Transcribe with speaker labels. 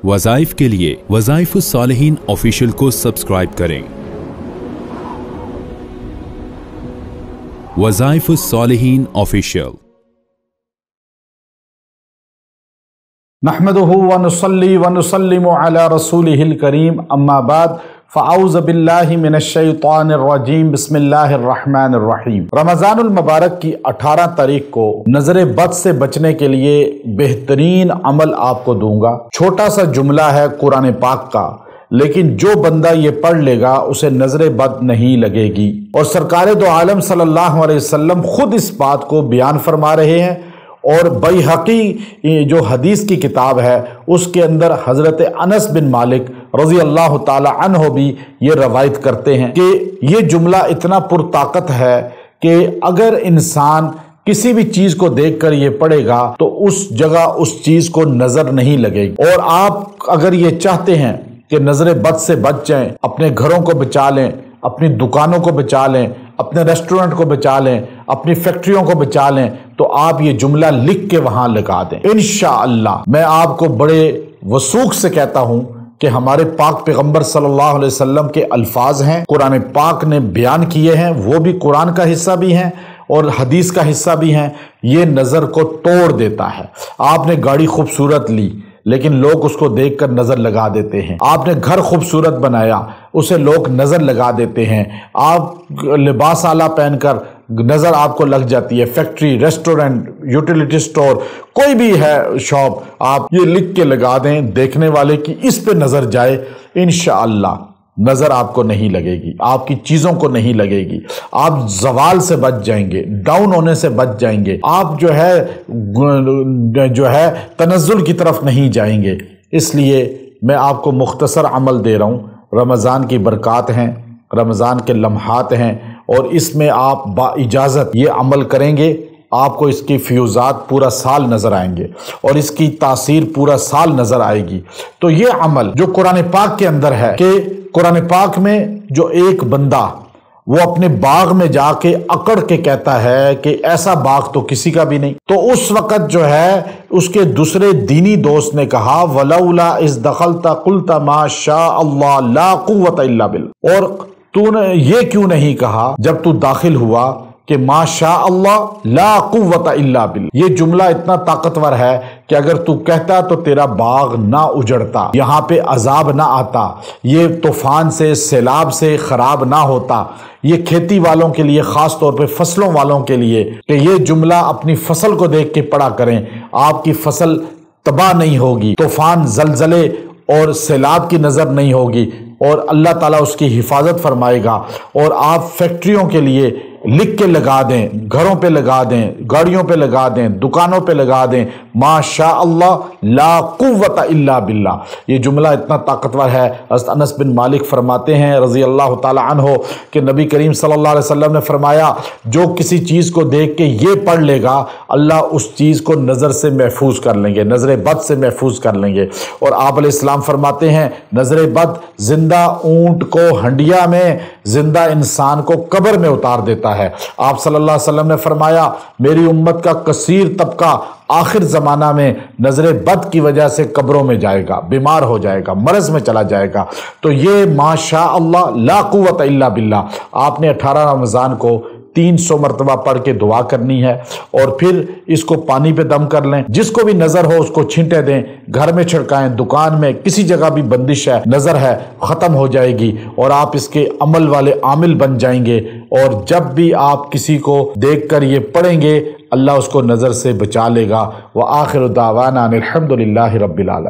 Speaker 1: वज़ाइफ के लिए वज़ाइफुस सालिहीन ऑफिशियल को सब्सक्राइब करें। वज़ाइफुस सालिहीन ऑफिशियल।
Speaker 2: नहमदुहु व नुसल्ली व नुसल्लिमु अला रसूलिहिल करीम, अम्मा बाद, फ़अऊज़ु बिल्लाहि मिनश शैतानिर रजीम, बिस्मिल्लाहिर रहमानिर रहीम। रमज़ानुल मुबारक की 18 तारीख को नज़र बद से बचने के लिए बेहतरीन अमल आपको दूंगा। छोटा सा जुमला है कुरान पाक का, लेकिन जो बंदा ये पढ़ लेगा उसे नजर बद नहीं लगेगी। और सरकार दो आलम सल्लल्लाहु अलैहि वसल्लम खुद इस बात को बयान फरमा रहे हैं। और बैहक़ी जो हदीस की किताब है उसके अंदर हज़रत अनस बिन मालिक रज़ी अल्लाह ताला अन्हो भी ये रवायत करते हैं कि ये जुमला इतना पुरताकत है कि अगर इंसान किसी भी चीज़ को देखकर ये पढ़ेगा तो उस जगह उस चीज़ को नज़र नहीं लगेगी। और आप अगर ये चाहते हैं कि नज़र बद से बच जाएं, अपने घरों को बचा लें, अपनी दुकानों को बचा लें, अपने रेस्टोरेंट को बचा लें, अपनी फैक्ट्रियों को बचा लें, तो आप ये जुमला लिख के वहां लगा दें। इंशाअल्लाह मैं आपको बड़े वसूख से कहता हूं कि हमारे पाक पैगंबर सल्लल्लाहु अलैहि वसल्लम के अल्फाज हैं, कुरान पाक ने बयान किए हैं, वो भी कुरान का हिस्सा भी हैं और हदीस का हिस्सा भी हैं। ये नज़र को तोड़ देता है। आपने गाड़ी खूबसूरत ली लेकिन लोग उसको देखकर नजर लगा देते हैं। आपने घर खूबसूरत बनाया, उसे लोग नजर लगा देते हैं। आप लिबास आला पहनकर नजर आपको लग जाती है। फैक्ट्री, रेस्टोरेंट, यूटिलिटी स्टोर, कोई भी है शॉप, आप ये लिख के लगा दें देखने वाले की इस पे नजर जाए, इंशाअल्लाह नजर आपको नहीं लगेगी, आपकी चीजों को नहीं लगेगी। आप जवाल से बच जाएंगे, डाउन होने से बच जाएंगे। आप जो है तनज़्ज़ुल की तरफ नहीं जाएंगे। इसलिए मैं आपको मुख्तसर अमल दे रहा हूं। रमज़ान की बरक़ात हैं, रमज़ान के लम्हात हैं और इसमें आप बाइजाज़त ये अमल करेंगे, आपको इसकी फ्यूज़ात पूरा साल नज़र आएंगे और इसकी तासीर पूरा साल नज़र आएगी। तो ये अमल जो कुरान पाक के अंदर है कि कुरान पाक में जो एक बंदा वो अपने बाग में जाके अकड़ के कहता है कि ऐसा बाग तो किसी का भी नहीं, तो उस वक़्त जो है उसके दूसरे दीनी दोस्त ने कहा वलौला इस दखलता कुलता मा शा अल्लाह ला कुव्वता इल्ला बिल्लाह, और तूने ये क्यों नहीं कहा जब तू दाखिल हुआ कि माशा अल्लाह ला कुव्वता इल्ला बिल्लाह। ये जुमला इतना ताकतवर है कि अगर तू कहता तो तेरा बाग ना उजड़ता, यहाँ पे अजाब ना आता, ये तूफान से सैलाब से खराब ना होता। ये खेती वालों के लिए, खास तौर पे फसलों वालों के लिए, कि ये जुमला अपनी फसल को देख के पढ़ा करें, आपकी फसल तबाह नहीं होगी, तूफान, जलजले और सैलाब की नजर नहीं होगी और अल्लाह ताला उसकी हिफाजत फरमाएगा। और आप फैक्ट्रियों के लिए लिख के लगा दें, घरों पे लगा दें, गाड़ियों पे लगा दें, दुकानों पे लगा दें, माशा अल्लाह ला कुव्वता इल्ला बिल्लाह। ये जुमला इतना ताकतवर है। हज़रत अनस बिन मालिक फरमाते हैं रज़ी अल्लाह ताला अन्हो कि नबी करीम सल्लल्लाहु अलैहि वसल्लम ने फरमाया जो किसी चीज़ को देख के ये पढ़ लेगा अल्लाह उस चीज़ को नज़र से महफूज कर लेंगे, नज़र बद से महफूज कर लेंगे। और आप अलैहिस्सलाम फरमाते हैं नज़र बद जिंदा ऊंट को हंडिया में, जिंदा इंसान को कब्र में उतार देता है। आप सल्लल्लाहु अलैहि वसल्लम ने फरमाया मेरी उम्मत का कसीर तबका आखिर जमाना में नजर बद की वजह से कब्रों में जाएगा, बीमार हो जाएगा, मरज में चला जाएगा। तो ये माशा अल्लाह ला कुव्वता इल्ला बिल्लाह आपने 18 रमज़ान को 300 मरतबा पढ़ के दुआ करनी है और फिर इसको पानी पे दम कर लें। जिसको भी नजर हो उसको छींटे दें, घर में छिड़काएं, दुकान में, किसी जगह भी बंदिश है, नजर है, खत्म हो जाएगी और आप इसके अमल वाले आमिल बन जाएंगे। और जब भी आप किसी को देखकर ये पढ़ेंगे अल्लाह उसको नजर से बचा लेगा। व आखिर दावाना अनिल हम्दुलिल्लाहि रब्बिल आलमीन।